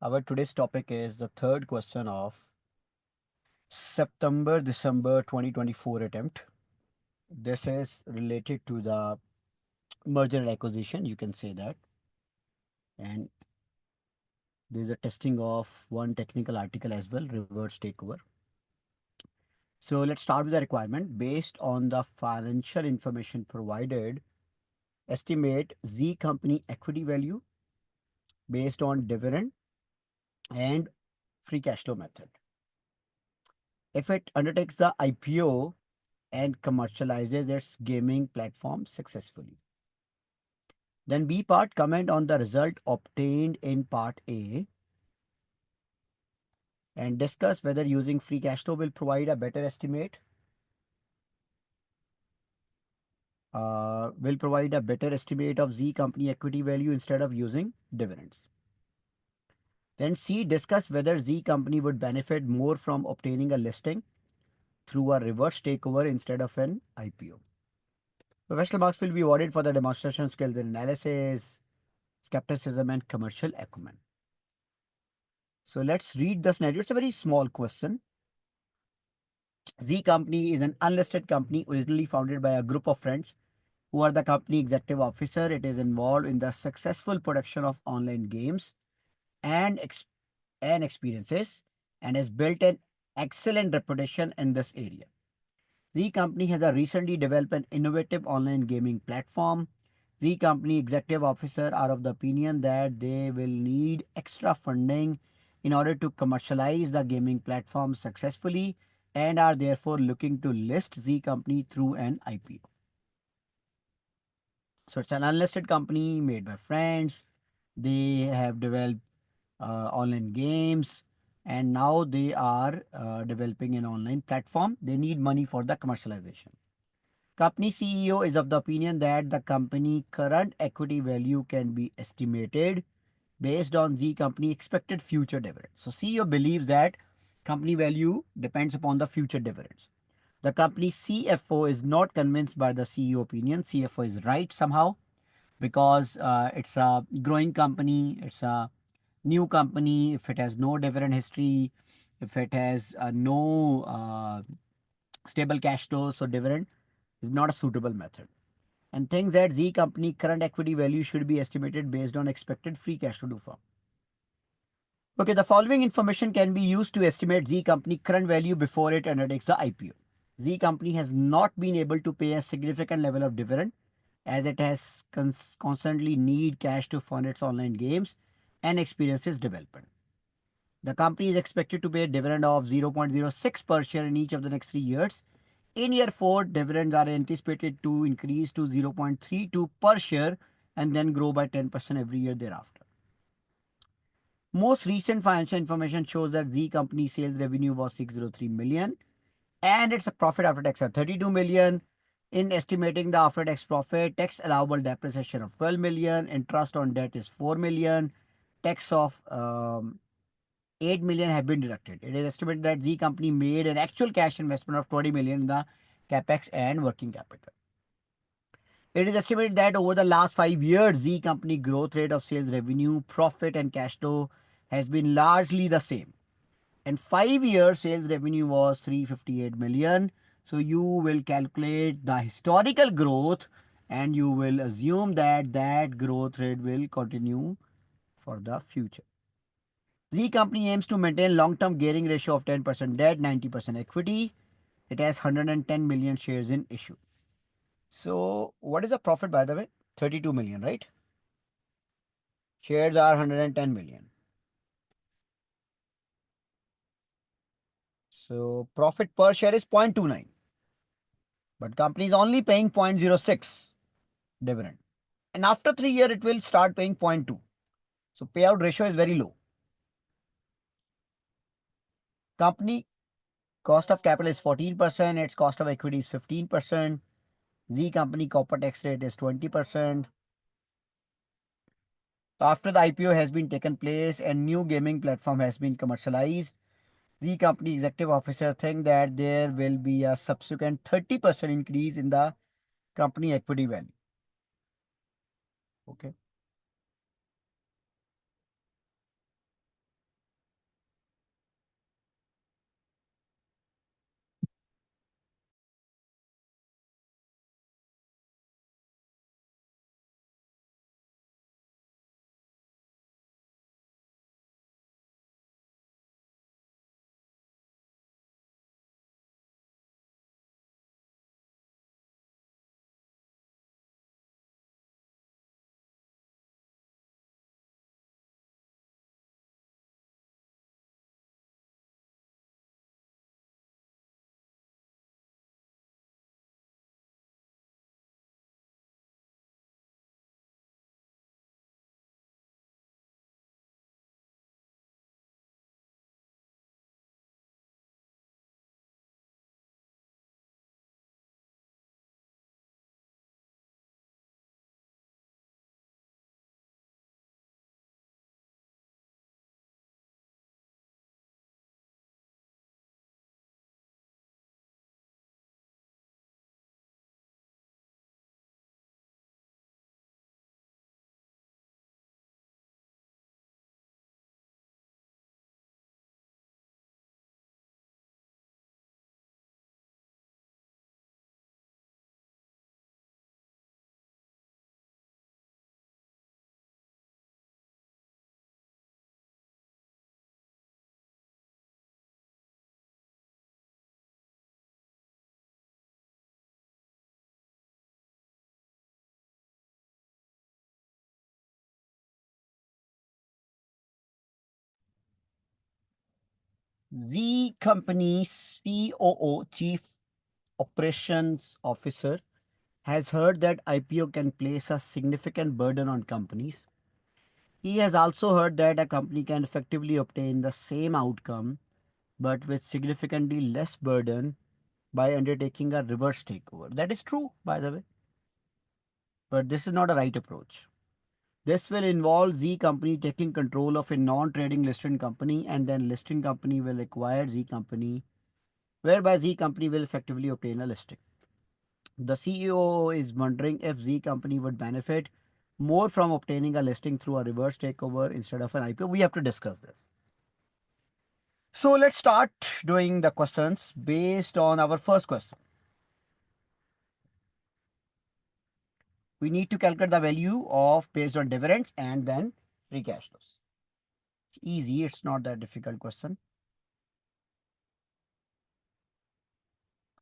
Our today's topic is the third question of September-December 2024 attempt. This is related to the merger and acquisition, you can say that. And there's a testing of one technical article as well, reverse takeover. So let's start with the requirement. Based on the financial information provided, estimate Z company equity value based on dividend and free cash flow method. If it undertakes the IPO and commercializes its gaming platform successfully. Then B part, comment on the result obtained in part A and discuss whether using free cash flow will provide a better estimate, of Z company equity value instead of using dividends. Then C, discuss whether Z company would benefit more from obtaining a listing through a reverse takeover instead of an IPO. Professional marks will be awarded for the demonstration skills in analysis, skepticism, and commercial acumen. So let's read the scenario. It's a very small question. Z Company is an unlisted company originally founded by a group of friends who are the company executive officer. It is involved in the successful production of online games and, and experiences and has built an excellent reputation in this area. Z Company has a recently developed an innovative online gaming platform. Z Company executive officer are of the opinion that they will need extra funding in order to commercialize the gaming platform successfully and are therefore looking to list Z Company through an IPO. So it's an unlisted company made by friends. They have developed online games and now they are developing an online platform. They need money for the commercialization. Company CEO is of the opinion that the company current equity value can be estimated based on Z company expected future dividends. So CEO believes that company value depends upon the future dividends. The company CFO is not convinced by the CEO opinion. CFO is right somehow because it's a growing company, it's a new company. If it has no dividend history, if it has no stable cash flow, so dividend is not a suitable method. And thinks that Z company current equity value should be estimated based on expected free cash flow to firm. Okay, the following information can be used to estimate Z company current value before it undertakes the IPO. Z company has not been able to pay a significant level of dividend as it has constantly need cash to fund its online games and experiences development. The company is expected to pay a dividend of 0.06 per share in each of the next 3 years. In year 4, dividends are anticipated to increase to 0.32 per share and then grow by 10% every year thereafter. Most recent financial information shows that Z company sales revenue was 603 million and its profit after tax at 32 million. In estimating the after tax profit, tax allowable depreciation of 12 million, interest on debt is 4 million, tax of 8 million have been deducted. It is estimated that Z company made an actual cash investment of 20 million in the capex and working capital. It is estimated that over the last 5 years, Z company growth rate of sales revenue, profit and cash flow has been largely the same. And 5 years sales revenue was 358 million. So you will calculate the historical growth and you will assume that that growth rate will continue for the future. Z company aims to maintain long-term gearing ratio of 10% debt, 90% equity. It has 110 million shares in issue. So what is the profit, by the way? 32 million, right? Shares are 110 million. So profit per share is 0.29. But company is only paying 0.06 dividend. And after 3 years, it will start paying 0.2. So payout ratio is very low. Company cost of capital is 14%. Its cost of equity is 15%. Z company corporate tax rate is 20%. After the IPO has been taken place and new gaming platform has been commercialized, the company executive officer think that there will be a subsequent 30% increase in the company equity value. Okay. Z company COO, Chief Operations Officer, has heard that IPO can place a significant burden on companies. He has also heard that a company can effectively obtain the same outcome but with significantly less burden by undertaking a reverse takeover. That is true, by the way, but this is not a right approach. This will involve Z company taking control of a non-trading listed company and then listing company will acquire Z company, whereby Z company will effectively obtain a listing. The CEO is wondering if Z company would benefit more from obtaining a listing through a reverse takeover instead of an IPO. We have to discuss this. So let's start doing the questions based on our first question. We need to calculate the value of based on dividends and then free cash flows. It's easy, it's not that difficult question.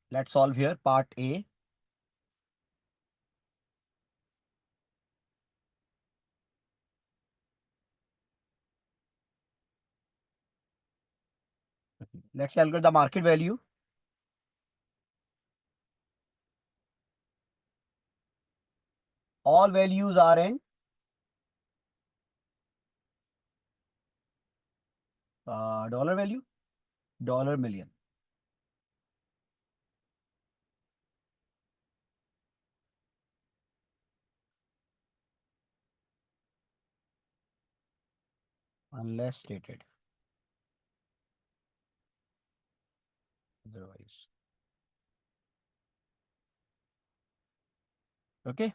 Let's solve here part A. Let's calculate the market value. All values are in dollar value, dollar million. Unless stated otherwise. Okay.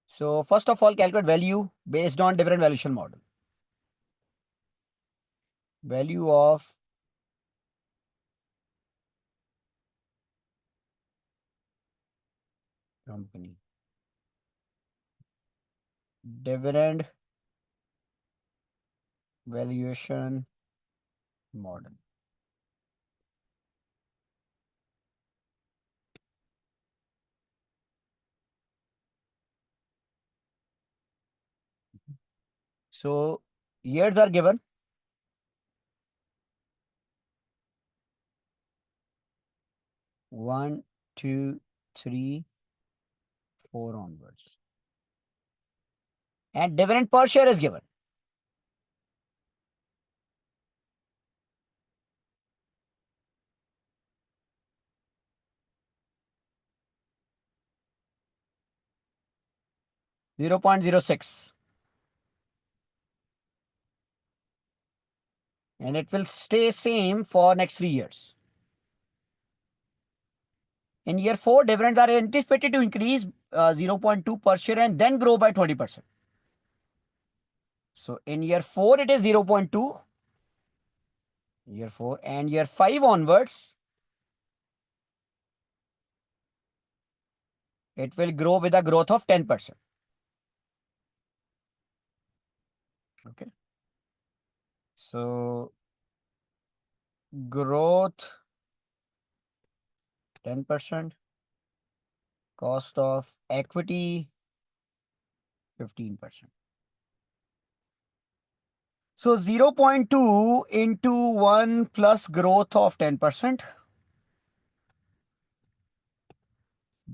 So first of all, calculate value based on different valuation model. Value of company. Dividend valuation model. So years are given. 1, 2, 3, 4 onwards. And dividend per share is given. Zero point 0.06. And it will stay same for next 3 years. In year 4, dividends are anticipated to increase 0.2 per share and then grow by 20%. So in year 4, it is 0.2. Year 4 and year 5 onwards, it will grow with a growth of 10%. Okay. So growth 10%, cost of equity 15%. So 0.2 into 1 plus growth of 10%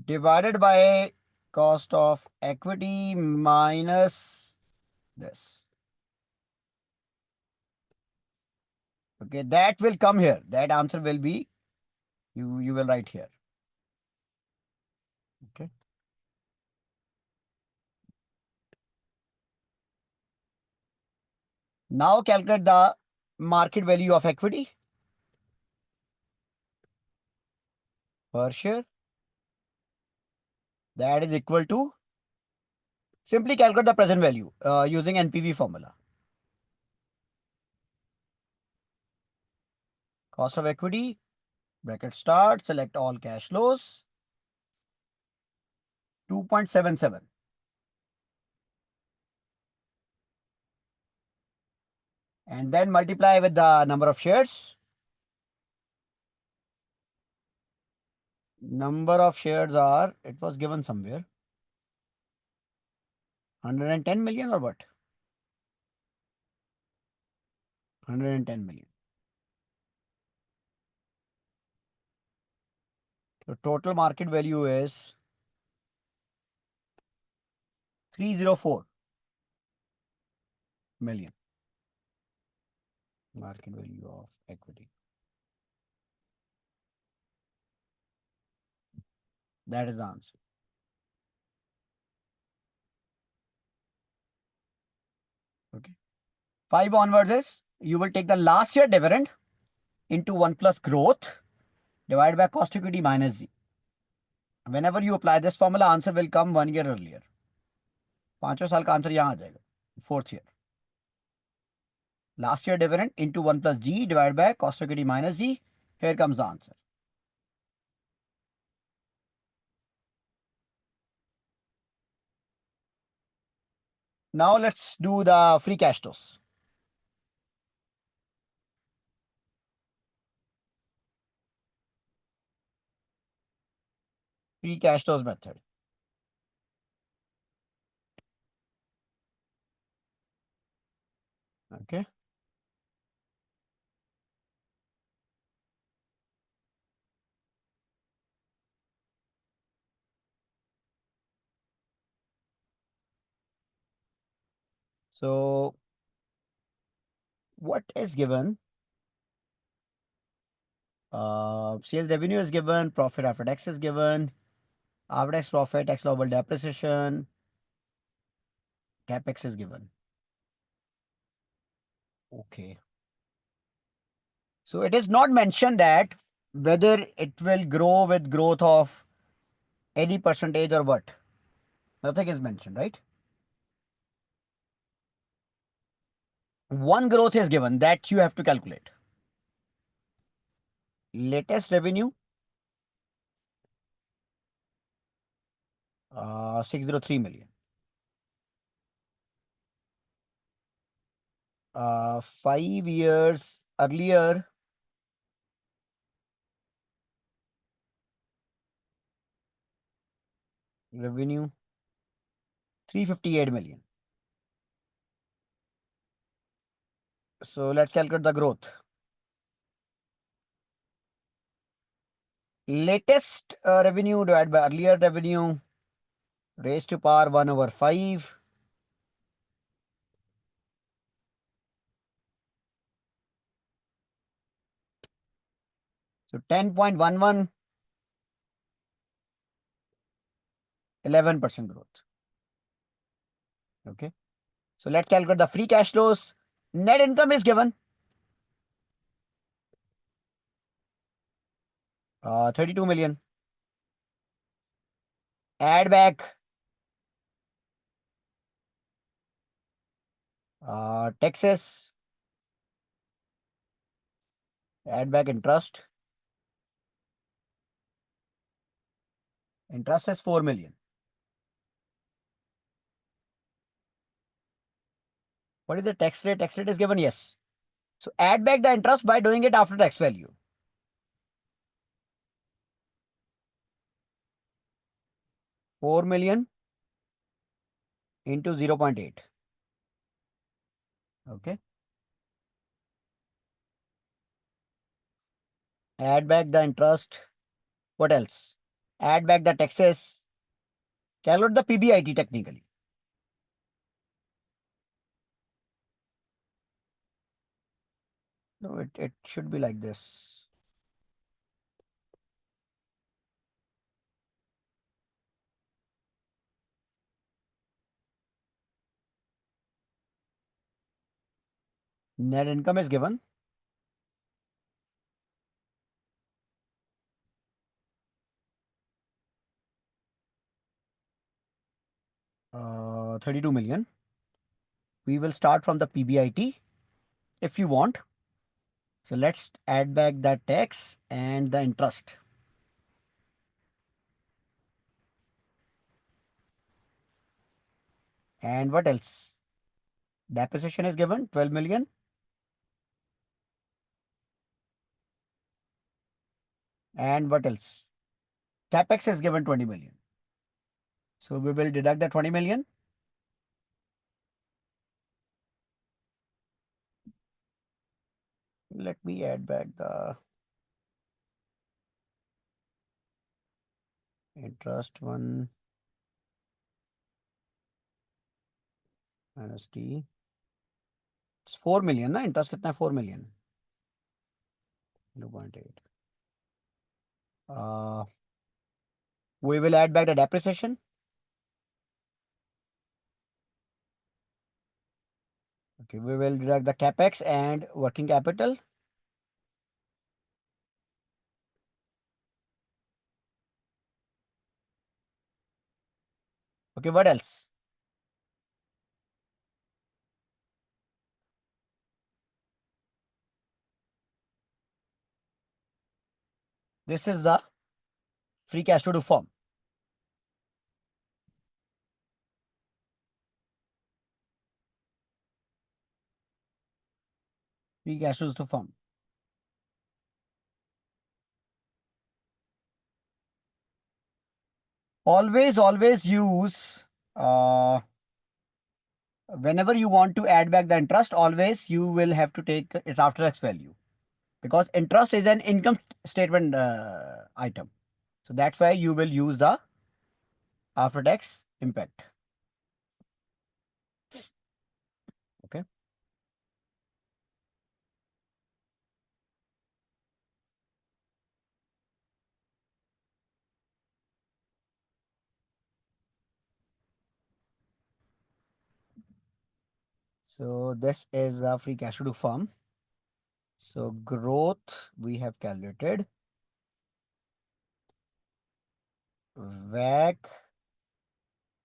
divided by cost of equity minus this. Okay, that will come here. That answer will be, you will write here. Okay. Now calculate the market value of equity per share. That is equal to, simply calculate the present value using NPV formula. Cost of equity, bracket start, select all cash flows, 2.77. And then multiply with the number of shares. Number of shares are, it was given somewhere, 110 million or what? 110 million. So total market value is 304 million. Market value of equity. That is the answer. Okay. 5 onwards is you will take the last year dividend into 1 plus growth divided by cost equity minus Z. Whenever you apply this formula, answer will come 1 year earlier. 5वें साल का answer यहाँ आ जाएगा. 4th year. Last year dividend into 1 plus G divided by cost equity minus Z. Here comes the answer. Now let's do the free cash flows. Free cash flows method. Okay. So what is given? Sales revenue is given, profit after tax is given, after tax profit, tax allowable depreciation, capex is given. Okay. So it is not mentioned that whether it will grow with growth of any percentage or what. Nothing is mentioned, right? One growth is given that you have to calculate. Latest revenue, 603 million. 5 years earlier, revenue 358 million. So let's calculate the growth. Latest revenue divided by earlier revenue raised to power 1 over 5. So 10.11, 11% growth. Okay. So let's calculate the free cash flows. Net income is given. 32 million. Add back taxes. Add back interest. Interest is 4 million. What is the tax rate? Tax rate is given, yes. So add back the interest by doing it after tax value. 4 million into 0.8. Okay. Add back the interest. What else? Add back the taxes. Calculate the PBIT technically. No, it should be like this. Net income is given. Uh, 32 million. We will start from the PBIT if you want. So let's add back the tax and the interest. And what else? Depreciation is given 12 million. And what else? Capex is given 20 million. So we will deduct the 20 million. Let me add back the Interest 1 minus T. It's 4 million ना interest कितना है 4 million 2.8 we will add back the depreciation. Okay, we will deduct the capex and working capital. Okay, what else? This is the free cash flow to firm. Free cash flows to firm. Always use whenever you want to add back the interest, always you will have to take it after tax value because interest is an income statement item. So that's why you will use the after tax impact. Okay. So this is a free cash flow to firm. So growth we have calculated. WAC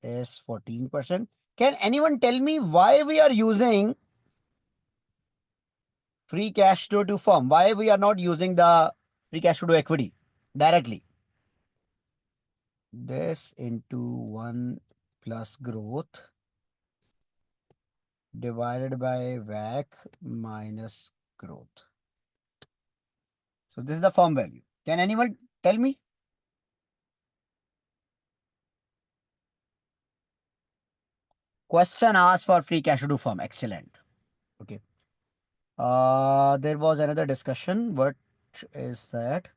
is 14%. Can anyone tell me why we are using free cash flow to firm? Why we are not using the free cash flow to equity directly? This into 1 plus growth divided by WAC minus growth. So this is the firm value. Can anyone tell me? Question asked for free cash flow to firm. Excellent. Okay. There was another discussion. What is that?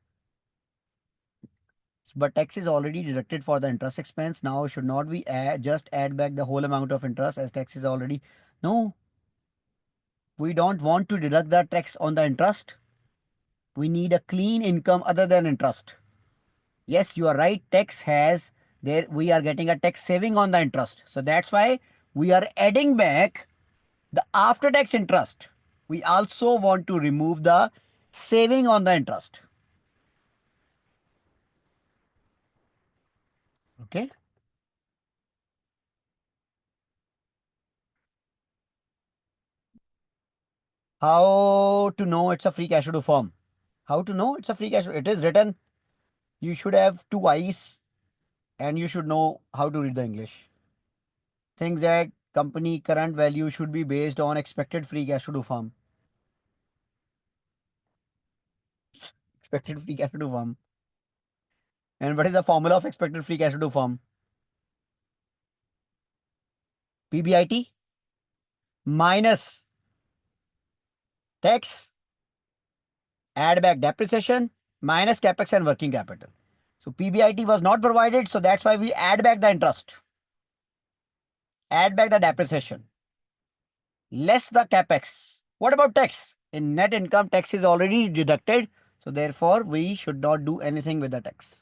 But tax is already deducted for the interest expense. Now should not we just add back the whole amount of interest as tax is already? No, we don't want to deduct the tax on the interest. We need a clean income other than interest. Yes, you are right. Tax has there. We are getting a tax saving on the interest. So that's why we are adding back the after tax interest. We also want to remove the saving on the interest. Okay. How to know it's a free cash flow to firm? How to know it's a free cash flow? It is written. You should have 2 eyes and you should know how to read the English. Things that company current value should be based on expected free cash flow to firm. Expected free cash flow to firm. And what is the formula of expected free cash flow to firm? PBIT minus tax, add back depreciation, minus capex and working capital. So PBIT was not provided, so that's why we add back the interest, add back the depreciation, less the capex. What about tax? In net income, tax is already deducted, so therefore we should not do anything with the tax.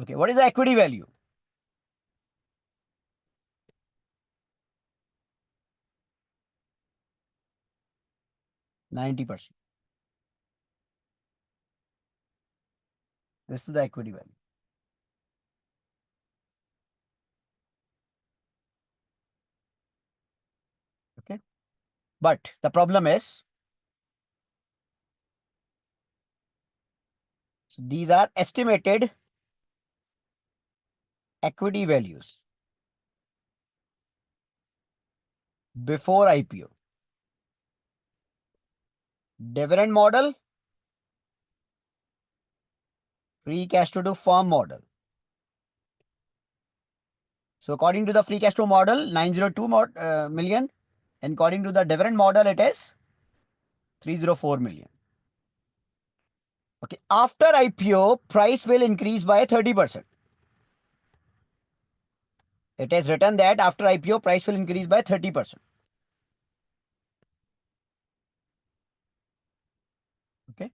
Okay, what is the equity value? 90%. This is the equity value. Okay. But the problem is, so these are estimated equity values before IPO. Dividend model, free cash flow to firm model. So according to the free cash flow model, 902 million. And according to the dividend model, it is 304 million. Okay, after IPO, price will increase by 30%. It is written that after IPO, price will increase by 30%. Okay.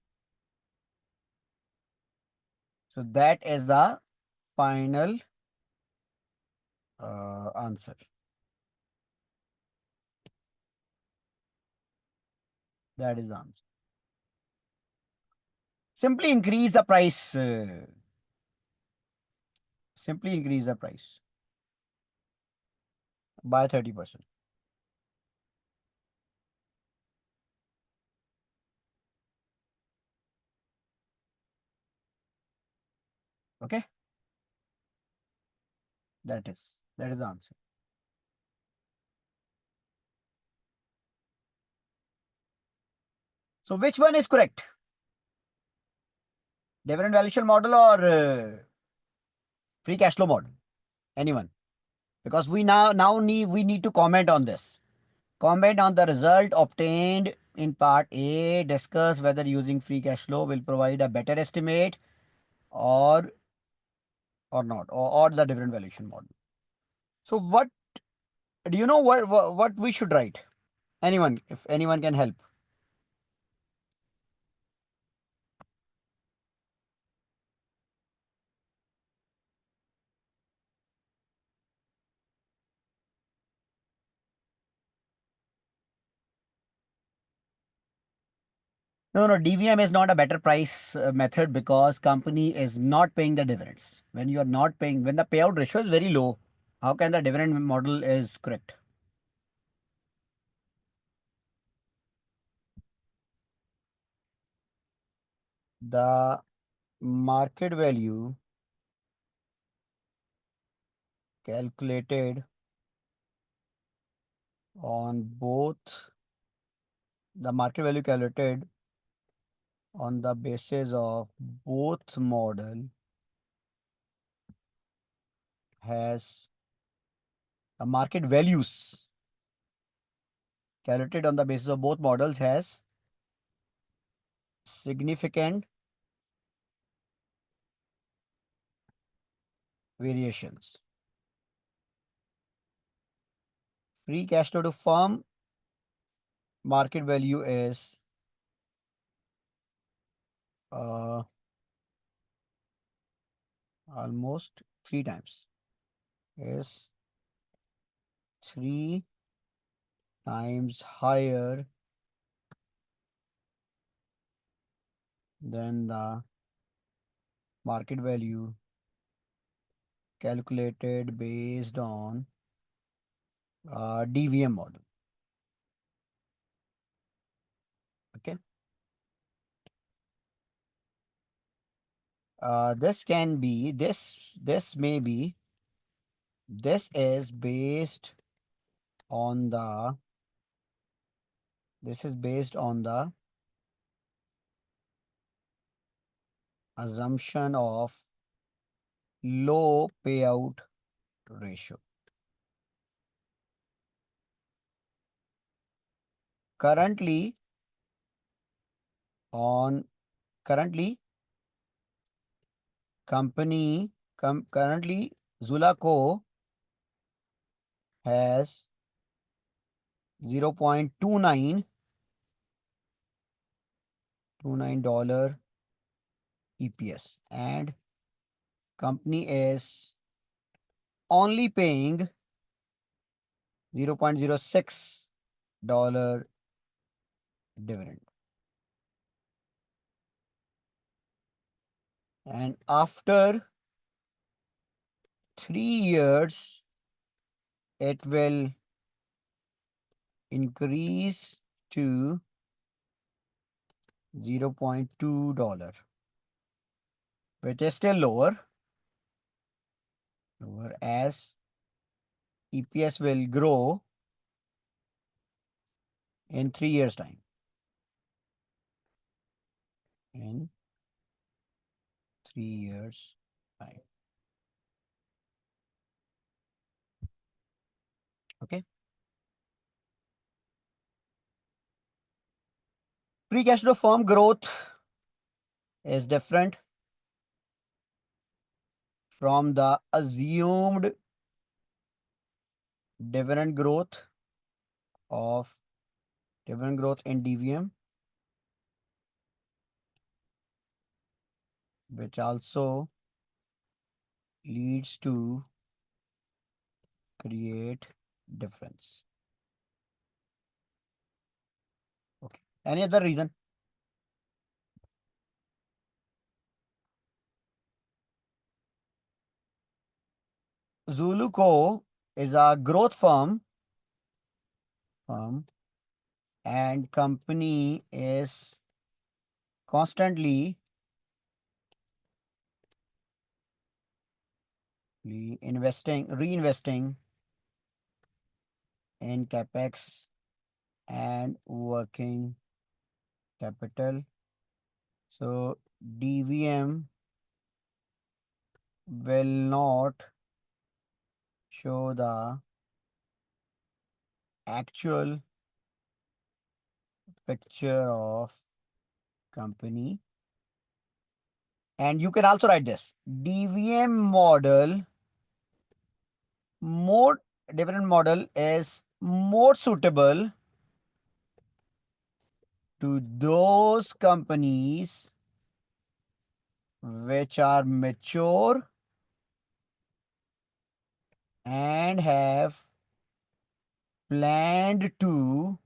So that is the final answer. That is the answer. Simply increase the price. Simply increase the price by 30%. Okay. That is the answer. So which one is correct? Dividend valuation model or free cash flow model? Anyone? Because we need to comment on this. Comment on the result obtained in part A. Discuss whether using free cash flow will provide a better estimate or not, or the dividend valuation model. So what do you know what we should write? Anyone, if anyone can help. No, no, DVM is not a better price method because company is not paying the dividends. When you are not paying, when the payout ratio is very low, how can the dividend model is correct? The market value calculated on both the market value calculated on the basis of both model has the market values calculated on the basis of both models has significant variations. Free cash flow to firm market value is uh, almost three times. Is three times higher than the market value calculated based on DVM model. Okay. This can be this may be this is based on the this is based on the assumption of low payout ratio. Currently on currently currently Zulla Co has 0.29 EPS and company is only paying $0.06 dividend. And after 3 years, it will increase to $0.2, which is still lower as EPS will grow in 3 years' time. In 3 years' time. Okay. Free cash flow firm growth is different from the assumed dividend growth of dividend growth in DVM, which also leads to create difference. Okay. Any other reason? Zuluco is a growth firm and company is constantly reinvesting in capex and working capital. So DVM will not show the actual picture of company. And you can also write this DVM model, more dividend model is more suitable to those companies which are mature and have planned to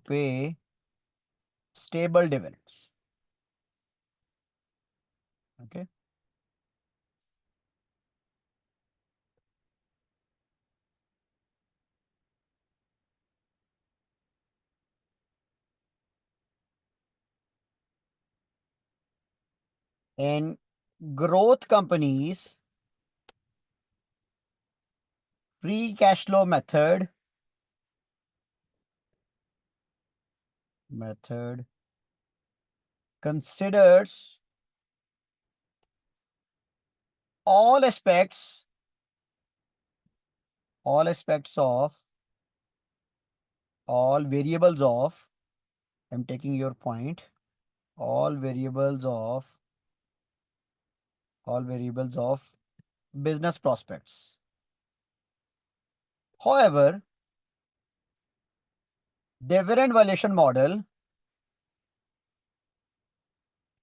pay stable dividends. Okay. In growth companies, free cash flow method considers all aspects of all variables of, I'm taking your point, all variables of business prospects. However, dividend valuation model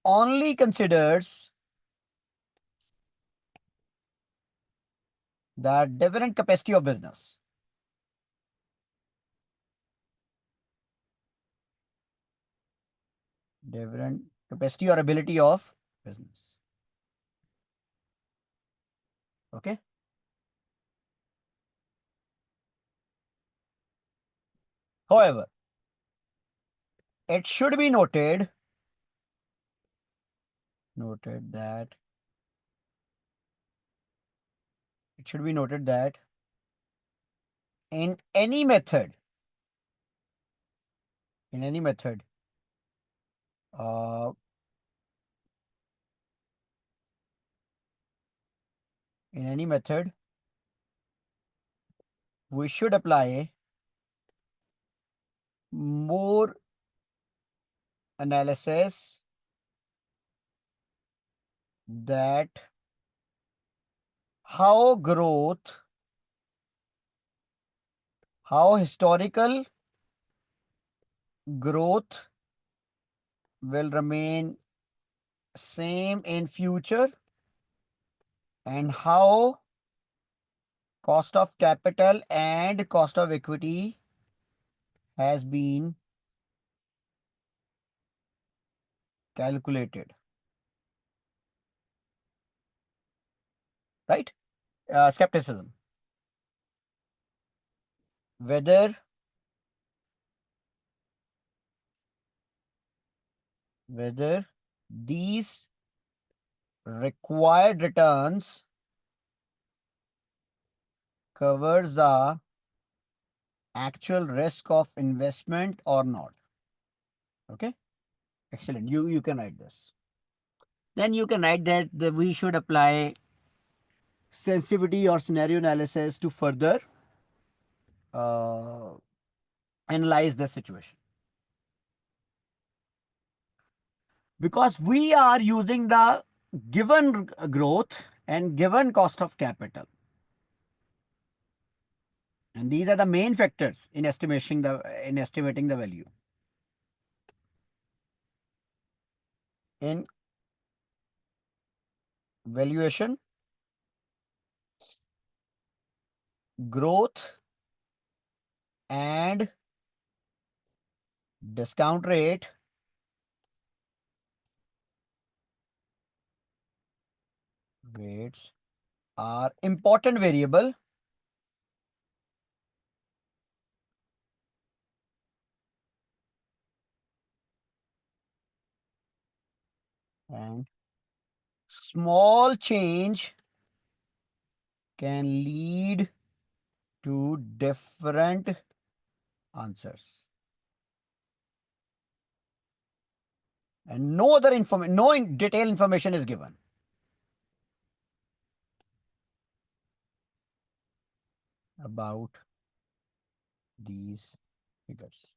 only considers the dividend capacity of business. Dividend capacity or ability of business. Okay. However, it should be noted that in any method, uh, in any method, we should apply more analysis that how historical growth will remain same in future and how cost of capital and cost of equity has been calculated, right? Skepticism. Whether these required returns covers the actual risk of investment or not. Okay, excellent. You can write this. Then you can write that we should apply sensitivity or scenario analysis to further uh, analyze the situation. because we are using the given growth and given cost of capital. And these are the main factors in estimating the value. In valuation, growth and discount rates are important variable and small change can lead to different answers. And no other information, no detailed information is given about these figures.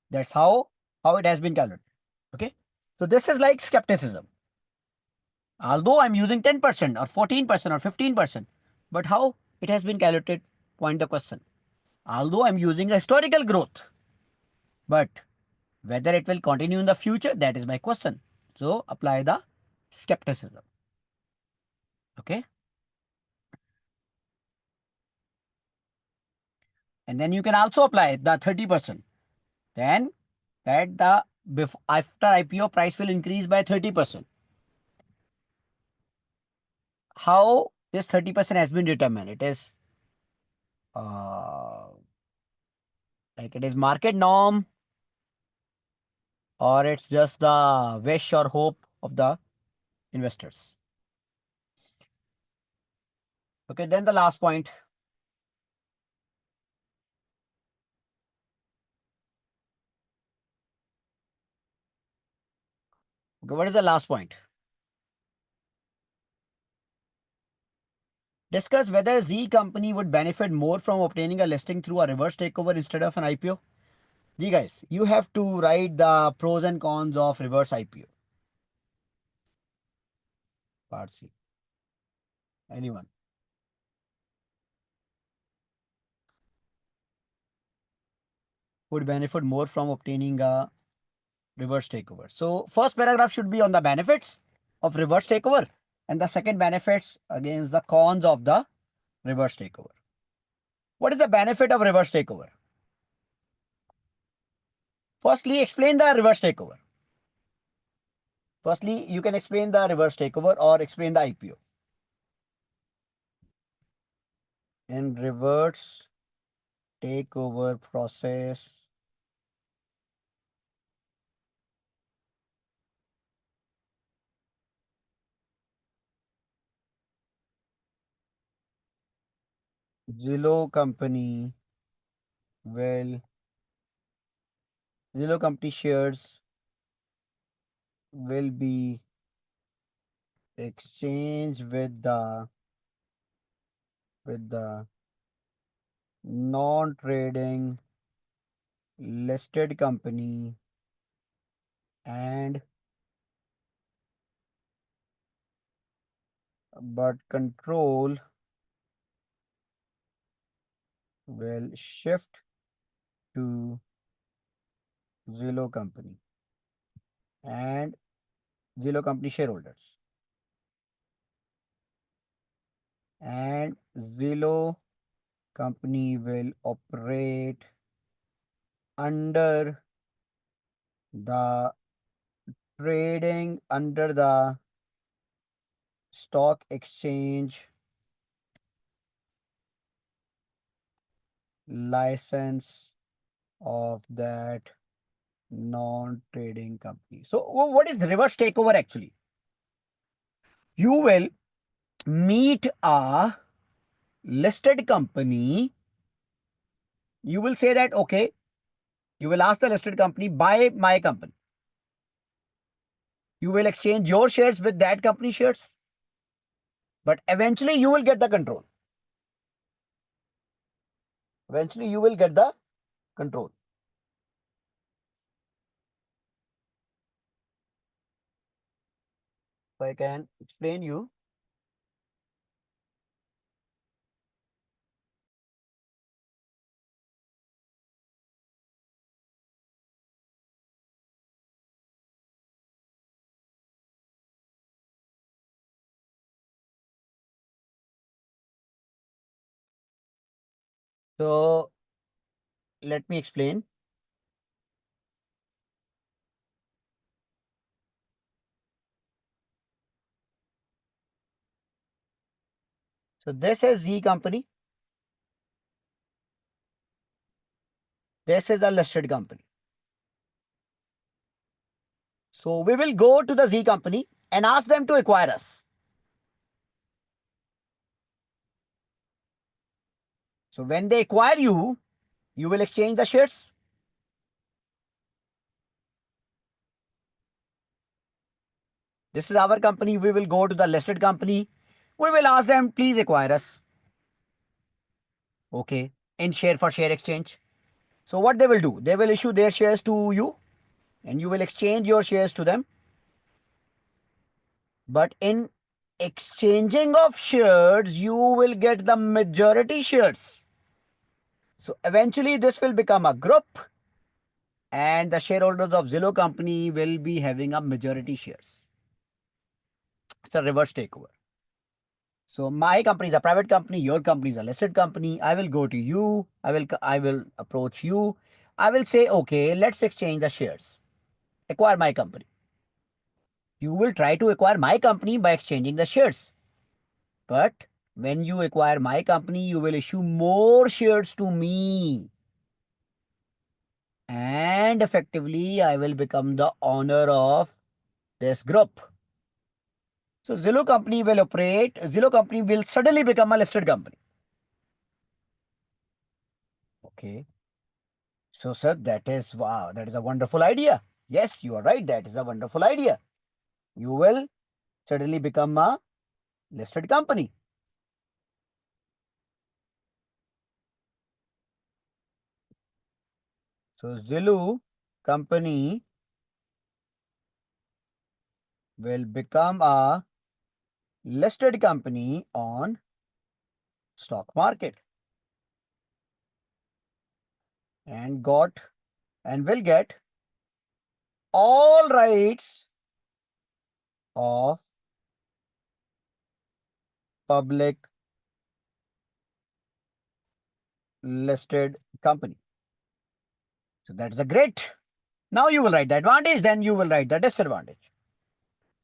That's how it has been calculated. Okay. So this is like skepticism. Although I'm using 10% or 14% or 15%, but how it has been calculated? Point the question. Although I'm using a historical growth, but whether it will continue in the future, that is my question. So apply the skepticism. Okay. And then you can also apply the 30%. Then that the after IPO price will increase by 30%. How this 30% has been determined? It is uh, like it is market norm, or it's just the wish or hope of the investors. Okay, then the last point. Okay, what is the last point? Discuss whether Z company would benefit more from obtaining a listing through a reverse takeover instead of an IPO. Ji guys, you have to write the pros and cons of reverse IPO. Part C. Anyone? Would benefit more from obtaining a reverse takeover. So first paragraph should be on the benefits of reverse takeover, and the second benefits against the cons of the reverse takeover. What is the benefit of reverse takeover? Firstly, explain the reverse takeover. Firstly, you can explain the reverse takeover or explain the IPO. In reverse takeover process, Zillow company will Zillow company shares will be exchanged with the non-trading listed company, and but control will shift to Zillow company and Zillow company shareholders, and Zillow company will operate under the under the stock exchange license of that non-trading company. So what is reverse takeover actually? You will meet a listed company. You will say that, okay, you will ask the listed company, buy my company. You will exchange your shares with that company shares, but eventually you will get the control. Eventually you will get the control. I can explain you. So let me explain. So this is Z company. This is a listed company. So we will go to the Z company and ask them to acquire us. So when they acquire you, you will exchange the shares. This is our company. We will go to the listed company. We will ask them, please acquire us. Okay. In share for share exchange. So what they will do? They will issue their shares to you and you will exchange your shares to them. But in exchanging of shares, you will get the majority shares. So eventually this will become a group and the shareholders of Zillow company will be having a majority shares. It's a reverse takeover. So my company is a private company, your company is a listed company. I will go to you, I will approach you. I will say, okay, let's exchange the shares. Acquire my company. You will try to acquire my company by exchanging the shares. But when you acquire my company, you will issue more shares to me. And effectively, I will become the owner of this group. So Zillow company will suddenly become a listed company. Okay. So, sir, that is wow, that is a wonderful idea. Yes, you are right. That is a wonderful idea. You will suddenly become a listed company. So, Zillow company will become a listed company on stock market and got and will get all rights of public listed company. So that's a great. Now you will write the advantage, then you will write the disadvantage.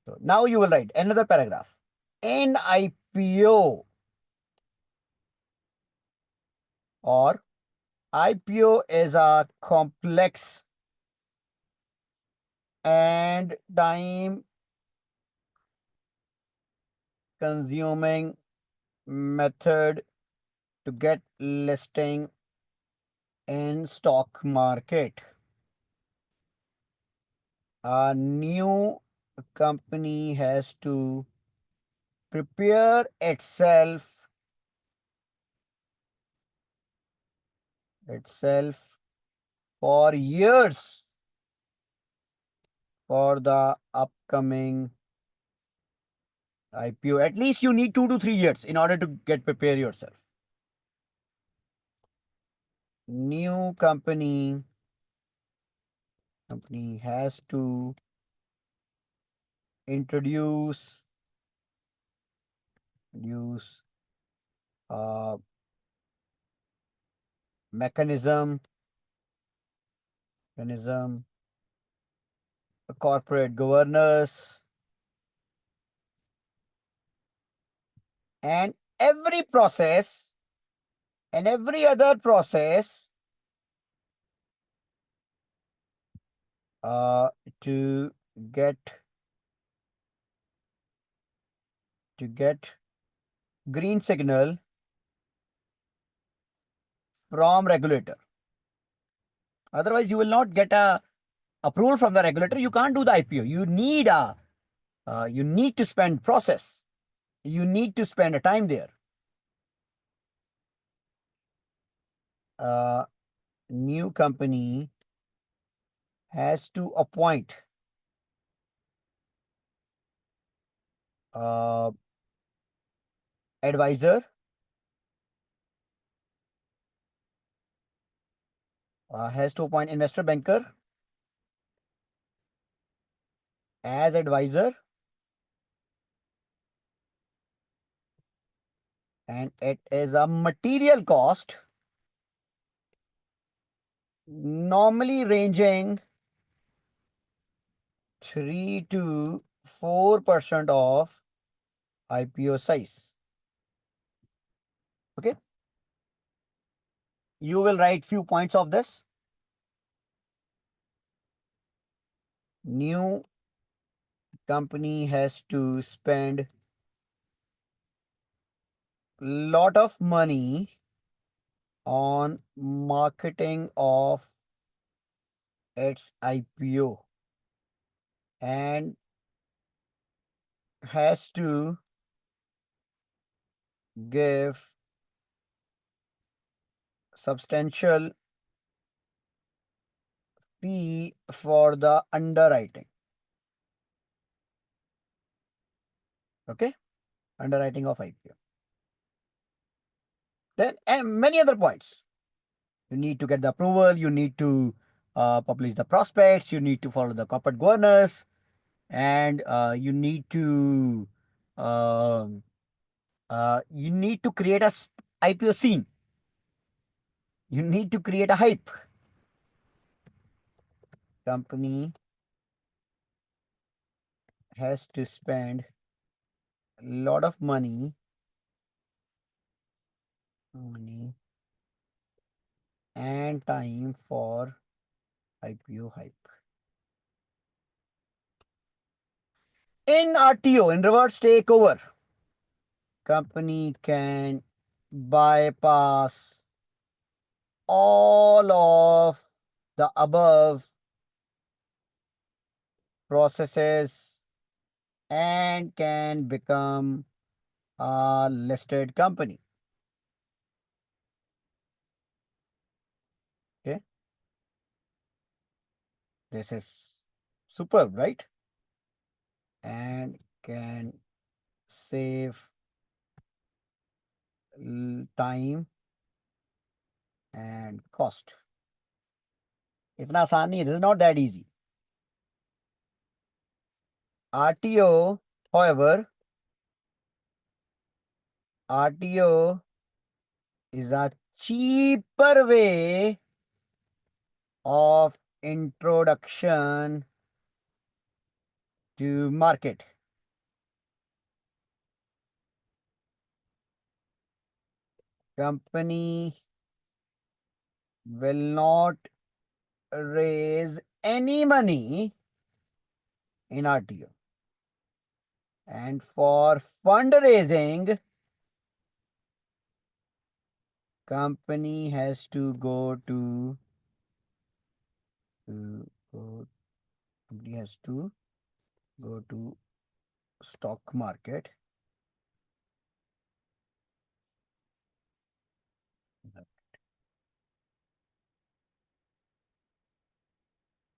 So now you will write another paragraph. In IPO or IPO is a complex and time consuming method to get listing in stock market. A new company has to prepare itself for years for the upcoming IPO. At least you need 2 to 3 years in order to get prepare yourself. New company has to introduce a mechanism, a corporate governance, and every process and every other process uh, to get green signal from regulator. Otherwise, you will not get a approval from the regulator. You can't do the IPO. You need to spend process. You need to spend a time there. Uh, New company has to appoint uh, advisor, has 2 point investor banker as advisor, and it is a material cost normally ranging 3 to 4% of IPO size. Okay, you will write few points of this. New company has to spend lot of money on marketing of its IPO and has to give substantial fee for the underwriting. Okay, underwriting of IPO. Then and many other points. You need to get the approval. You need to publish the prospects. You need to follow the corporate governance, and you need to um create a IPO scene. You need to create a hype. Company has to spend a lot of money and time for IPO hype. In RTO, in reverse takeover, company can bypass all of the above processes and can become a listed company. Okay, this is superb, right? And can save time and cost. इतना आसान नहीं है. This is not that easy. RTO, however, RTO is a cheaper way of introduction to market. Company will not raise any money in RTO. And for fundraising, company has to go to company has to go to stock market.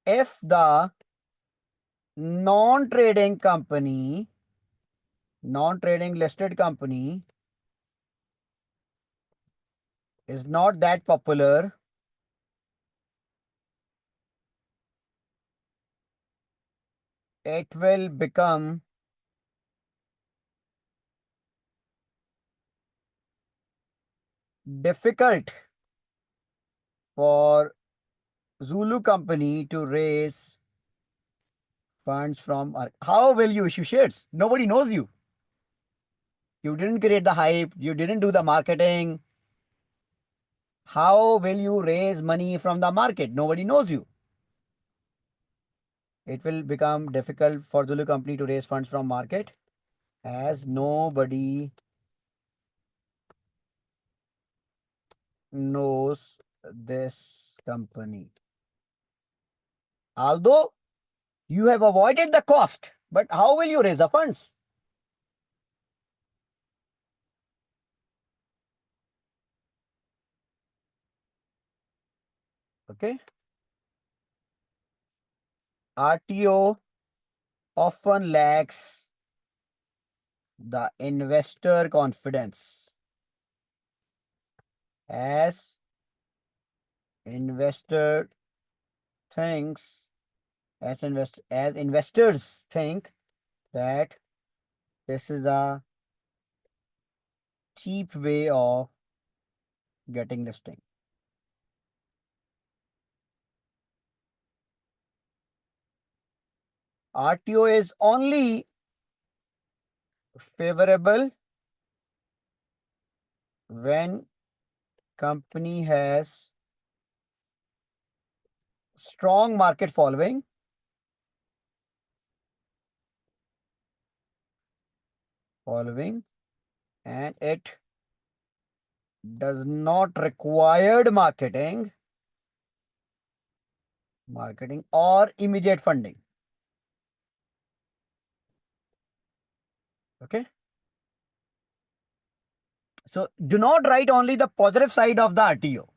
If the non-trading company, non-trading listed company is not that popular, it will become difficult for Zulu company to raise funds from. How will you issue shares? Nobody knows you. You didn't create the hype. You didn't do the marketing. How will you raise money from the market? Nobody knows you. It will become difficult for Zulu company to raise funds from market as nobody knows this company. Although you have avoided the cost, but how will you raise the funds? Okay. RTO often lacks the investor confidence. As investor thinks, as investors think that this is a cheap way of getting listing. RTO is only favorable when company has strong market following and it does not required marketing or immediate funding. Okay, so do not write only the positive side of the RTO.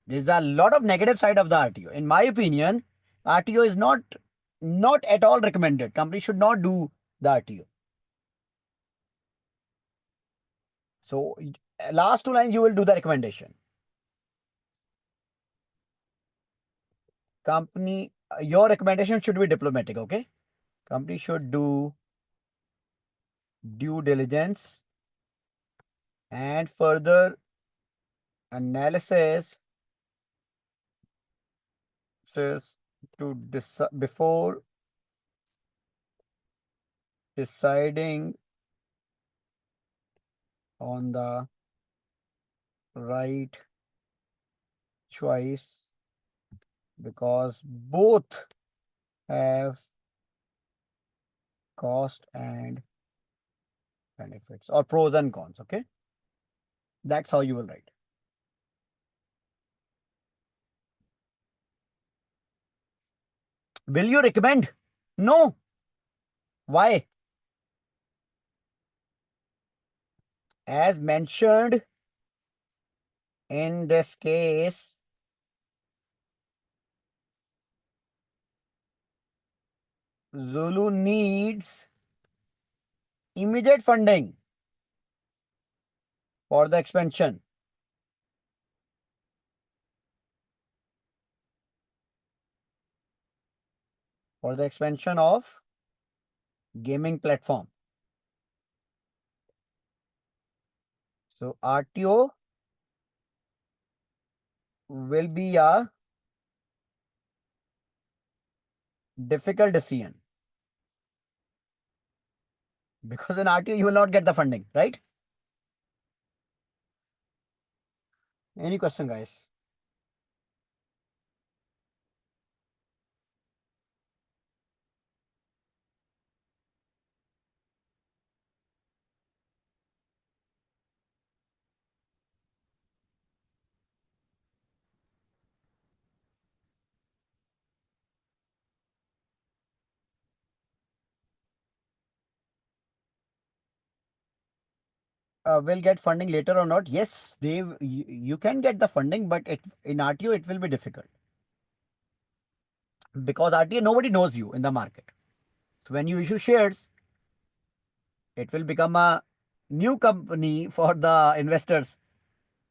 There's a lot of negative side of the RTO. In my opinion, RTO is not at all recommended. Company should not do the RTO. So last two lines you will do the recommendation. Company, your recommendation should be diplomatic. Okay, company should do due diligence and further analysis says to before deciding on the right choice because both have cost and benefits or pros and cons. Okay, that's how you will write. Will you recommend? No. Why? As mentioned in this case, Zulu needs immediate funding for the expansion. For the expansion of gaming platform. So RTO will be a difficult decision because in RTO you will not get the funding, right? Any question, guys? Will get funding later or not? Yes, you can get the funding, but in RTO it will be difficult because RTO nobody knows you in the market. So when you issue shares, it will become a new company for the investors.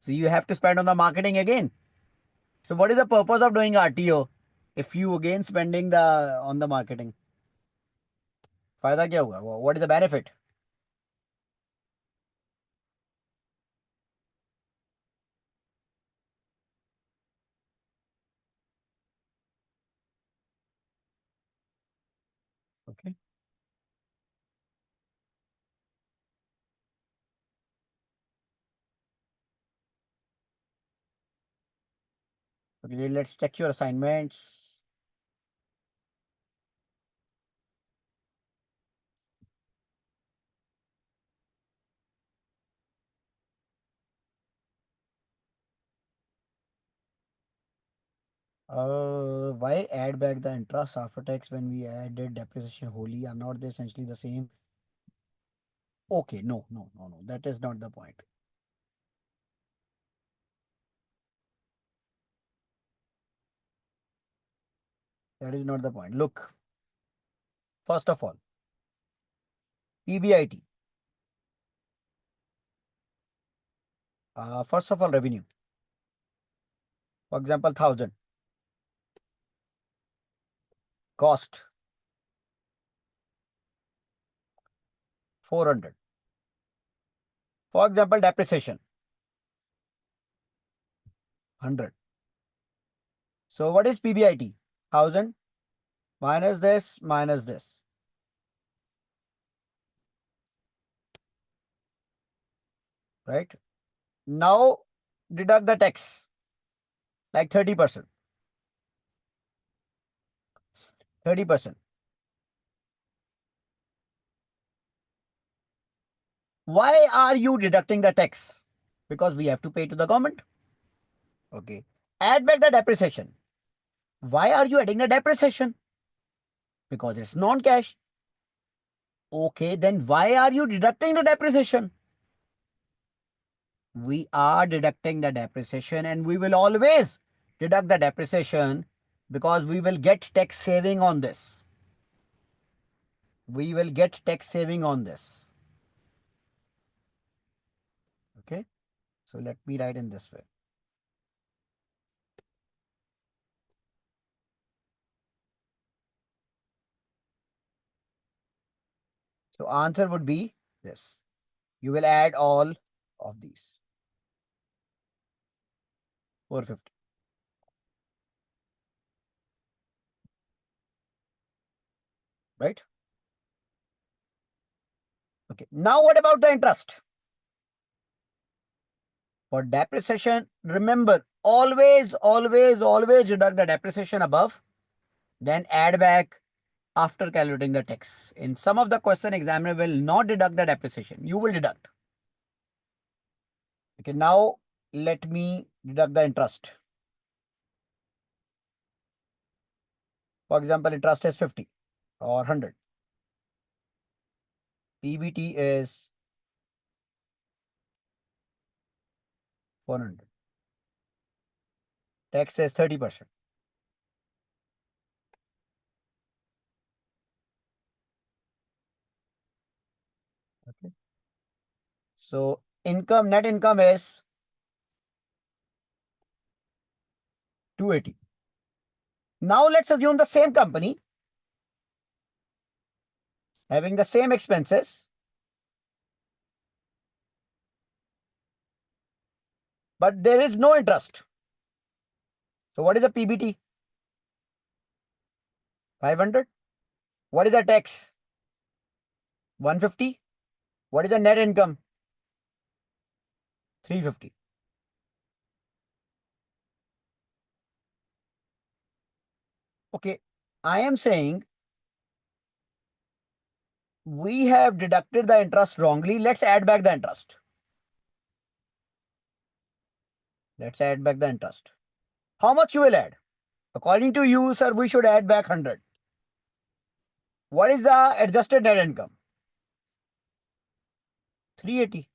So you have to spend on the marketing again. So what is the purpose of doing RTO if you again spending the on the marketing? फायदा क्या हुआ? What is the benefit? Okay. Okay, let's check your assignments. Why add back the interest after tax when we added depreciation wholly? Are not they essentially the same? Okay, no. That is not the point. That is not the point. Look, first of all, EBIT. First of all, revenue. For example, 1,000. Cost, 400. For example, depreciation, 100. So what is PBIT? 1,000 minus this. Right? Now deduct the tax, like 30%. 30%. Why are you deducting the tax? Because we have to pay to the government. Okay. Add back the depreciation. Why are you adding the depreciation? Because it's non-cash. Okay, then why are you deducting the depreciation? We are deducting the depreciation and we will always deduct the depreciation because we will get tax saving on this. We will get tax saving on this. Okay. So let me write in this way. So answer would be this. You will add all of these. 450. Right? Okay. Now what about the interest? For depreciation, remember, always deduct the depreciation above, then add back after calculating the tax. In some of the question, examiner will not deduct the depreciation. You will deduct. Okay, now let me deduct the interest. For example, interest is 50 or 100. PBT is 400. Tax is 30%. Okay. So income, net income is 280. Now let's assume the same company having the same expenses, but there is no interest. So what is the PBT? 500. What is the tax? 150. What is the net income? 350. Okay, I am saying we have deducted the interest wrongly. Let's add back the interest. Let's add back the interest. How much you will add? According to you, sir, we should add back 100. What is the adjusted net income? 380.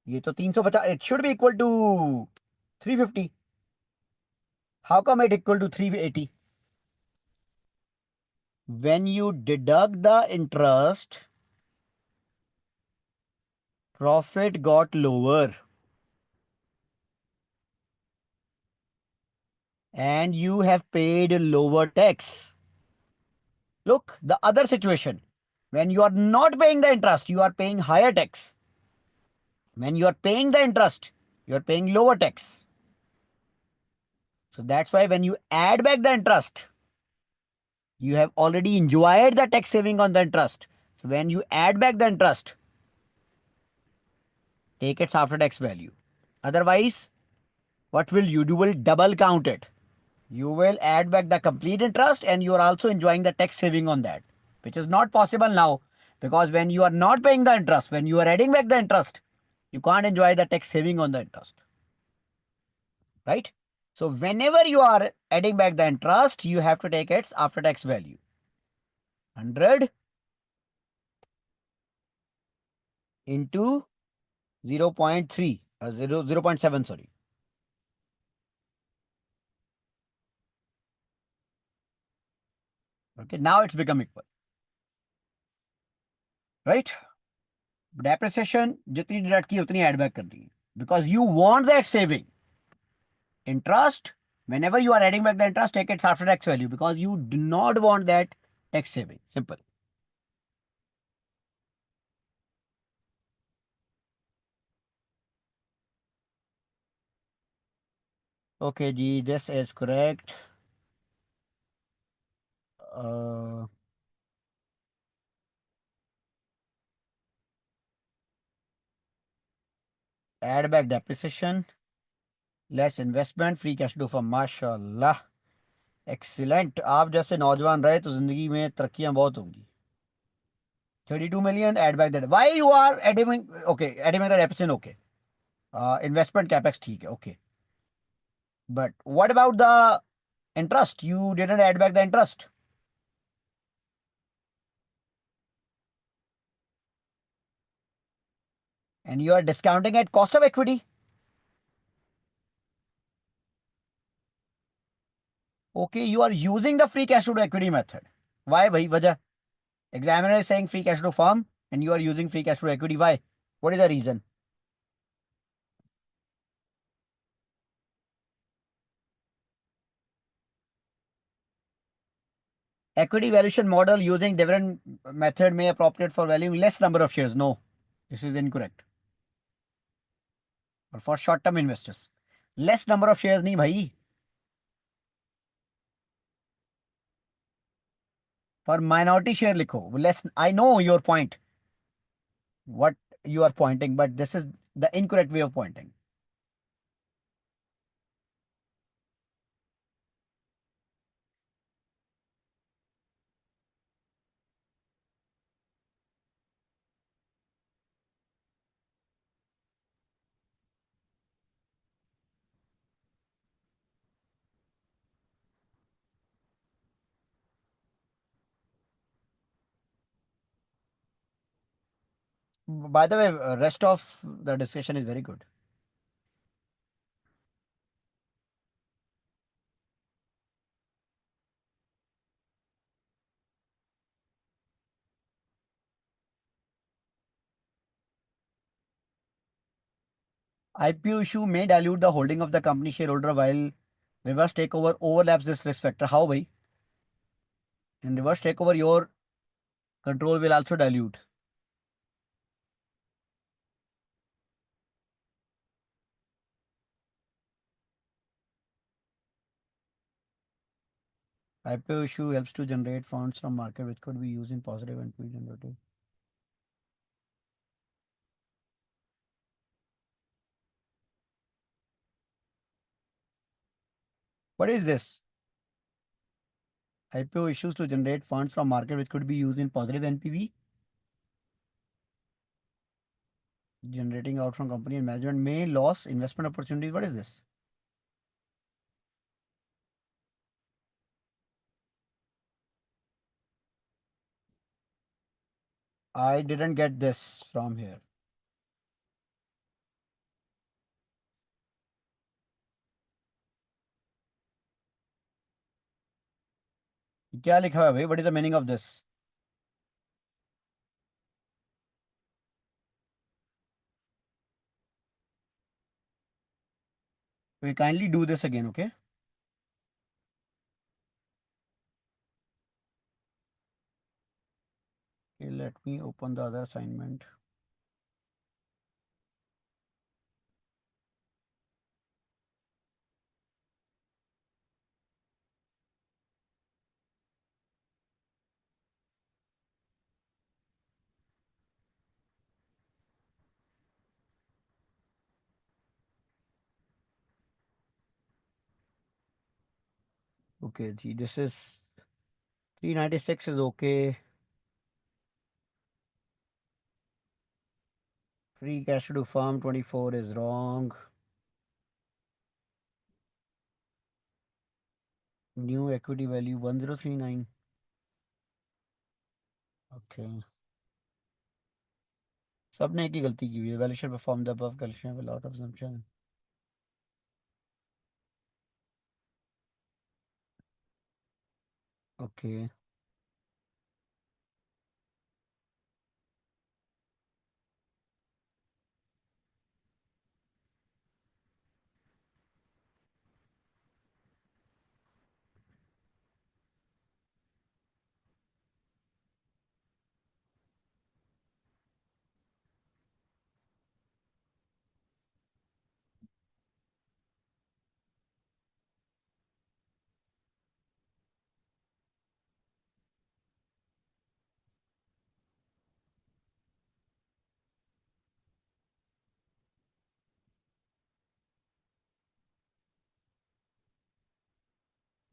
ये तो 350. It should be equal to 350. How come it equal to 380? When you deduct the interest, profit got lower. And you have paid lower tax. Look, the other situation. When you are not paying the interest, you are paying higher tax. When you are paying the interest, you are paying lower tax. So that's why when you add back the interest, you have already enjoyed the tax saving on the interest. So when you add back the interest, take its after tax value. Otherwise, what will you do? You will double count it. You will add back the complete interest and you are also enjoying the tax saving on that, which is not possible now because when you are not paying the interest, when you are adding back the interest, you can't enjoy the tax saving on the interest. Right? So whenever you are adding back the interest, you have to take its after tax value. 100 into 0.3, 0.7, sorry. Okay, now it's become equal. Right? Depreciation जितनी deduct की उतनी add back कर दी, because you want that saving. Interest, whenever you are adding back the interest, take its after tax value because you do not want that tax saving. Simple. Okay, G, this is correct. Uh, Add back depreciation, less investment, free cash flow for माशाल्लाह. Excellent. आप जैसे नौजवान रहे तो जिंदगी में तरक्कियां बहुत होंगी. 32 million, add back that. Why you are adding? Okay, adding back that depreciation. Okay. Investment capex ठीक है. Okay. But what about the interest? You didn't add back the interest. And you are discounting at cost of equity. Okay, you are using the free cash flow to equity method. Why, bhai? Wajah. Examiner is saying free cash flow firm and you are using free cash flow equity. Why? What is the reason? Equity valuation model using different method may appropriate for valuing less number of shares. No, this is incorrect. Or for short term investors. Less number of shares nahi bhai. For minority share likho. Less. I know your point. What you are pointing, but this is the incorrect way of pointing. By the way, rest of the discussion is very good. IPO issue may dilute the holding of the company shareholder while reverse takeover overlaps this risk factor. How, bhai? In reverse takeover, your control will also dilute. IPO issue helps to generate funds from market which could be used in positive and generative. What is this? IPO issues to generate funds from market which could be used in positive NPV. Generating out from company and management may loss investment opportunities. What is this? I didn't get this from here. क्या लिखा है भाई? What is the meaning of this? We kindly do this again, okay? Okay, let me open the other assignment. Okay, gee, this is 396 is okay. Free cash to farm 24 is wrong. New equity value 1039. Okay. सबने एक ही गलती की हुई है. Valuation performed above calculation without assumption. Okay.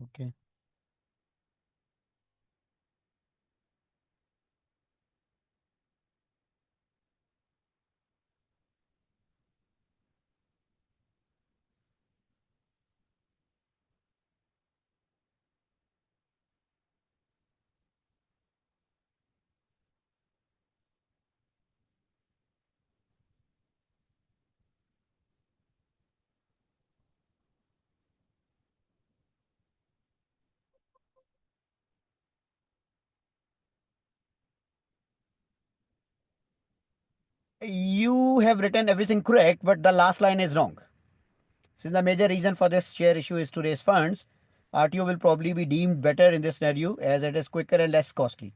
Okay. You have written everything correct, but the last line is wrong. Since the major reason for this share issue is to raise funds, RTO will probably be deemed better in this scenario as it is quicker and less costly.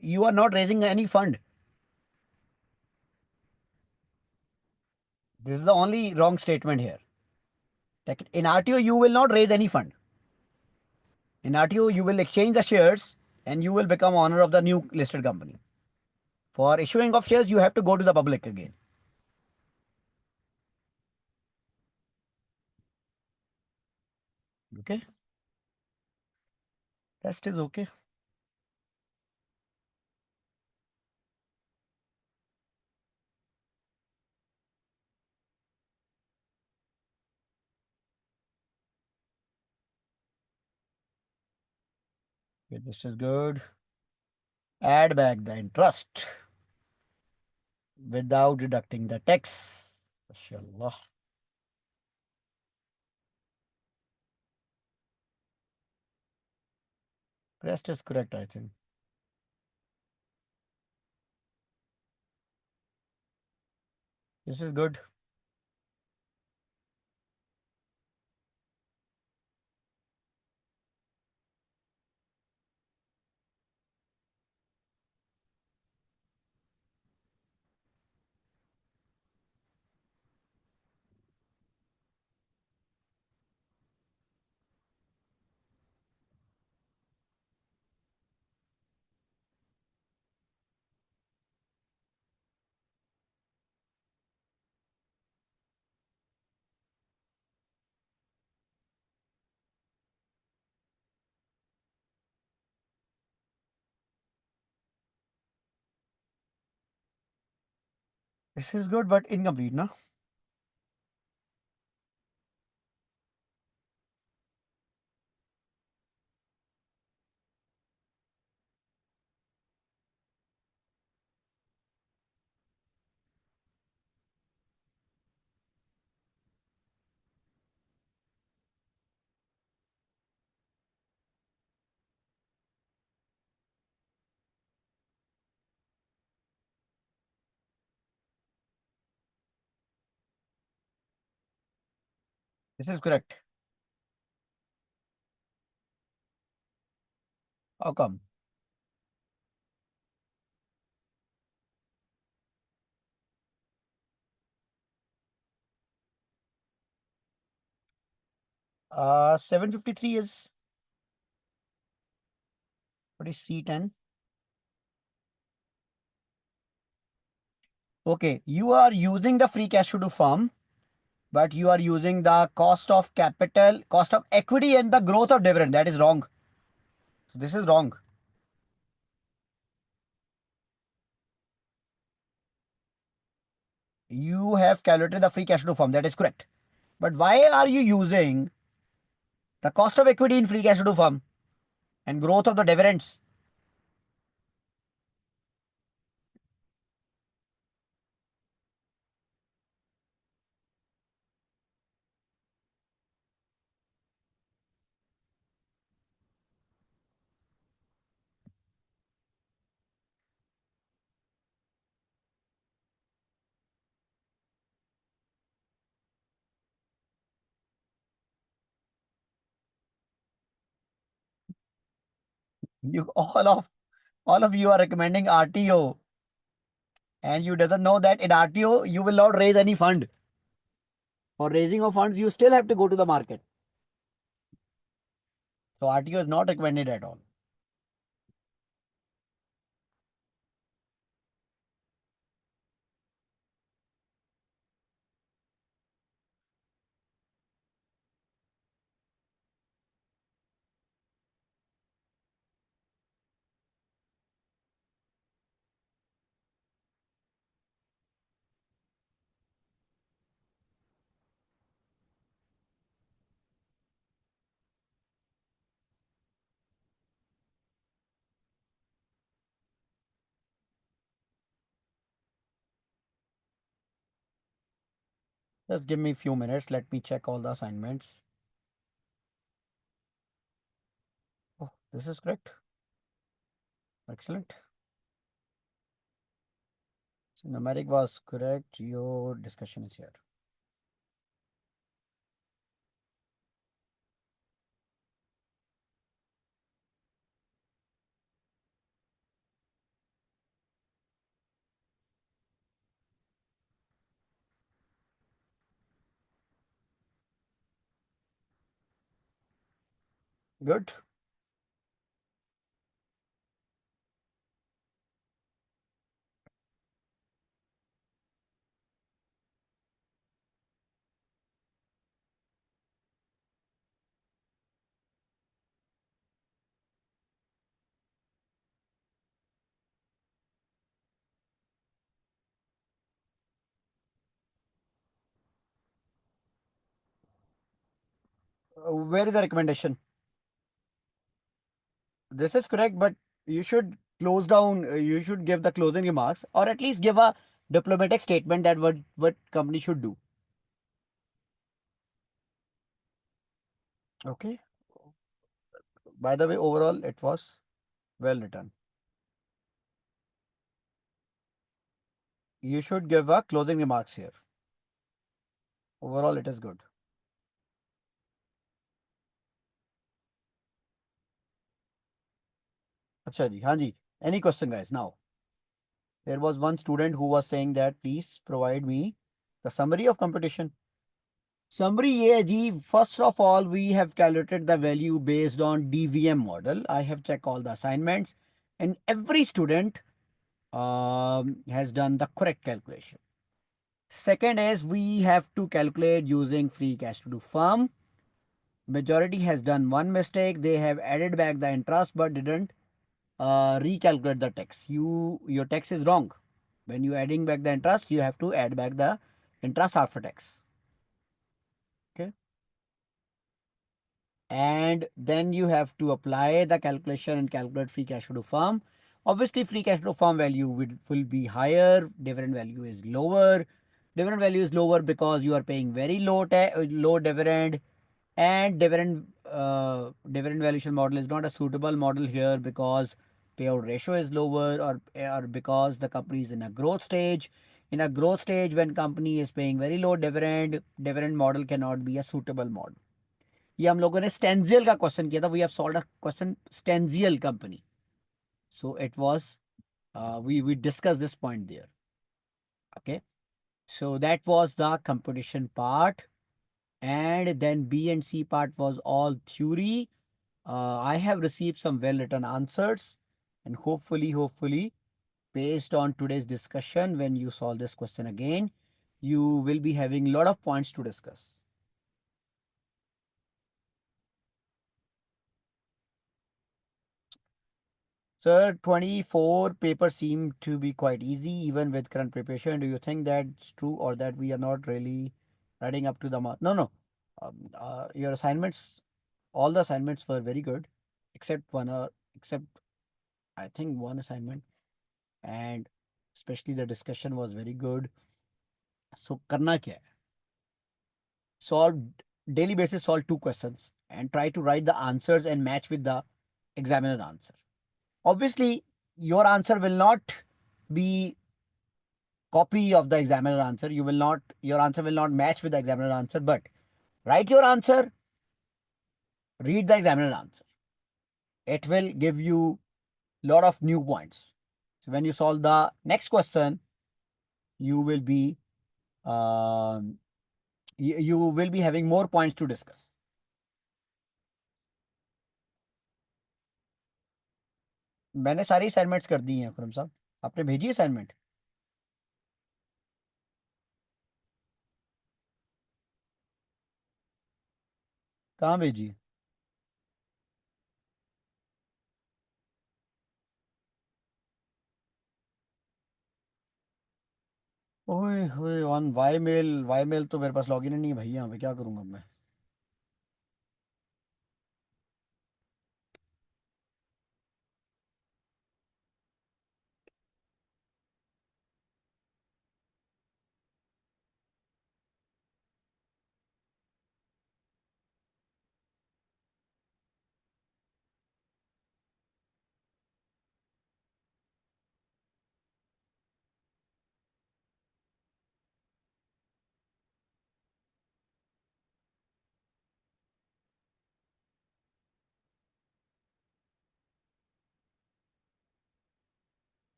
You are not raising any fund. This is the only wrong statement here. Like in RTO, you will not raise any fund. In RTO, you will exchange the shares and you will become owner of the new listed company. For issuing of shares, you have to go to the public again. Okay. Rest is okay. Okay, this is good. Add back the interest without deducting the tax. Mashallah. Rest is correct, I think. This is good. This is good, but incomplete, no? This is correct. How come? 753 is what is C10? Okay, you are using the free cash to firm, but you are using the cost of capital, cost of equity, and the growth of dividend. That is wrong. This is wrong. You have calculated the free cash to firm. That is correct. But why are you using the cost of equity in free cash to firm and growth of the dividends? You all of you are recommending RTO, and you doesn't know that in RTO you will not raise any fund. For raising of funds, you still have to go to the market. So RTO is not recommended at all. Just give me a few minutes. Let me check all the assignments. Oh, this is correct. Excellent. So numeric was correct. Your discussion is here. Good. Where is the recommendation? This is correct, but you should close down. You should give the closing remarks, or at least give a diplomatic statement that what company should do. Okay. By the way, overall, it was well written. You should give a closing remarks here. Overall, it is good. Acha ji, हाँ जी. Any question, guys? Now, there was one student who was saying that please provide me the summary of competition. Summary ये है जी. First of all, we have calculated the value based on DVM model. I have checked all the assignments, and every student has done the correct calculation. Second is we have to calculate using free cash to do firm. Majority has done one mistake. They have added back the interest but didn't recalculate the tax. Your tax is wrong. When you adding back the interest, you have to add back the interest after tax. Okay. And then you have to apply the calculation and calculate free cash flow to firm. Obviously, free cash flow firm value will be higher. Dividend value is lower. Dividend value is lower because you are paying very low dividend, and dividend valuation model is not a suitable model here because payout ratio is lower, or because the company is in a growth stage. In a growth stage, when company is paying very low dividend model cannot be a suitable model. ये हम लोगों ने स्टेंजियल का question किया था. We have solved a question स्टेंजियल company. So it was we discussed this point there. Okay, so that was the competition part, and then B and C part was all theory. I have received some well written answers, and hopefully, based on today's discussion, when you solve this question again, you will be having a lot of points to discuss. Sir, 24 papers seem to be quite easy even with current preparation. Do you think that's true or that we are not really writing up to the mark? No, no. Your assignments, all the assignments were very good, except except I think one assignment, and especially the discussion was very good. So, करना क्या है? Solve daily basis, solve two questions and try to write the answers and match with the examiner answer. Obviously, your answer will not be copy of the examiner answer. Your answer will not match with the examiner answer, but write your answer, read the examiner answer. It will give you lot of new points. So when you solve the next question, you will be um, you will be having more points to discuss. मैंने सारी assignments कर दी हैं खुरम साहब. आपने भेजी assignment? कहाँ भेजी? ओए होए, ऑन वाई मेल तो मेरे पास लॉगिन ही नहीं है भाई. यहाँ पे क्या करूँगा मैं?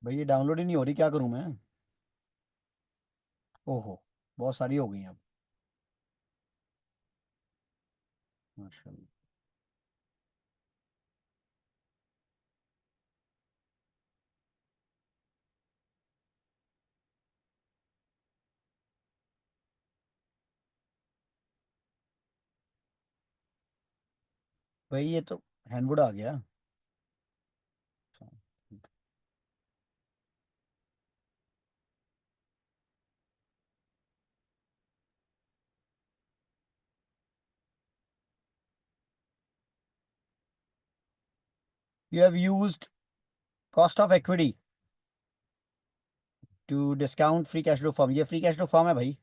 भाई ये डाउनलोड ही नहीं हो रही, क्या करूं मैं? ओहो, बहुत सारी हो गई अब। माशाल्लाह। भाई ये तो हैंडवुड आ गया। You have used cost of equity to discount free cash to firm. ये फ्री कैश टू फर्म है भाई।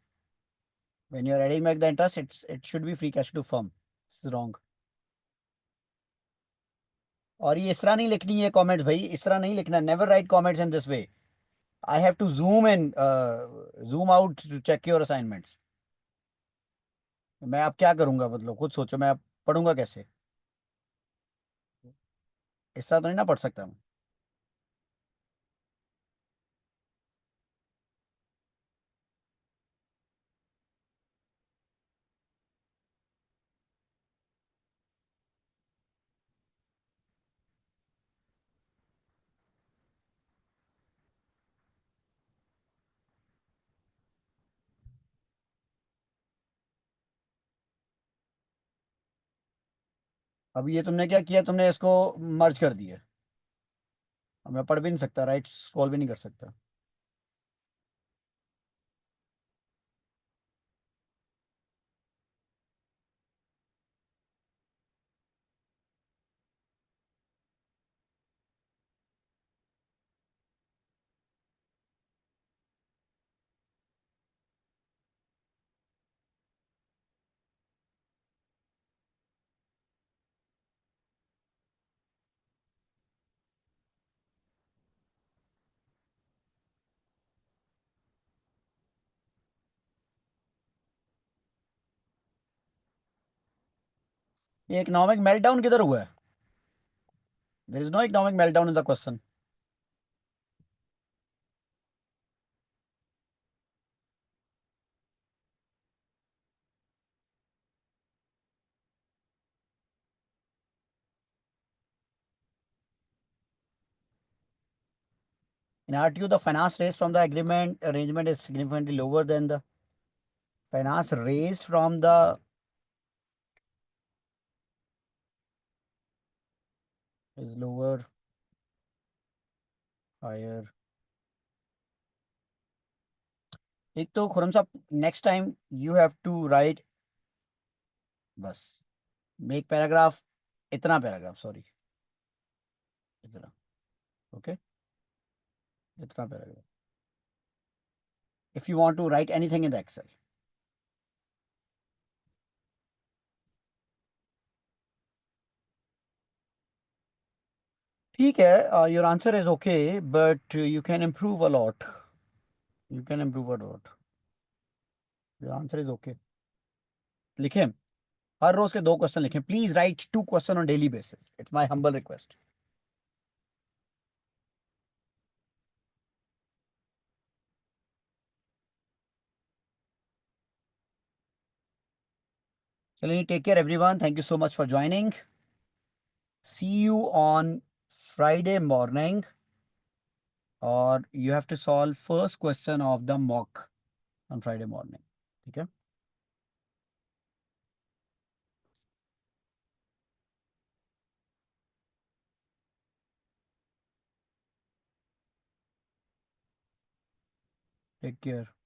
When you are adding back the interest it should be free cash to firm. This is wrong. और ये इस तरह नहीं लिखनी है कमेंट्स भाई, इस तरह नहीं लिखना। Never write comments in this way. I have to zoom in, zoom out to check your assignments. मैं अब क्या करूंगा, मतलब खुद सोचो, मैं अब पढ़ूंगा कैसे? इस तरह तो नहीं ना पढ़ सकता मैं। अब ये तुमने क्या किया, तुमने इसको मर्ज कर दिया। अब मैं पढ़ भी नहीं सकता, राइट स्क्रॉल भी नहीं कर सकता। ये इकोनॉमिक मेल्टडाउन किधर हुआ है? There is no economic meltdown in the question. In RTU, the finance raised from the agreement arrangement is significantly lower than the finance raised from the is lower, higher. एक तो खुरम साहब, next time you have to write, बस make paragraph, इतना paragraph, sorry, इतना, okay, इतना paragraph if you want to write anything in the excel. ठीक है, your answer is okay, but you can improve a lot, you can improve a lot. Your answer is okay. लिखें, हर रोज के 2 question लिखें, please write 2 question on daily basis, it's my humble request. चलिए, take care everyone, thank you so much for joining. See you on Friday morning, और you have to solve first question of the mock on Friday morning. ठीक है? Take care.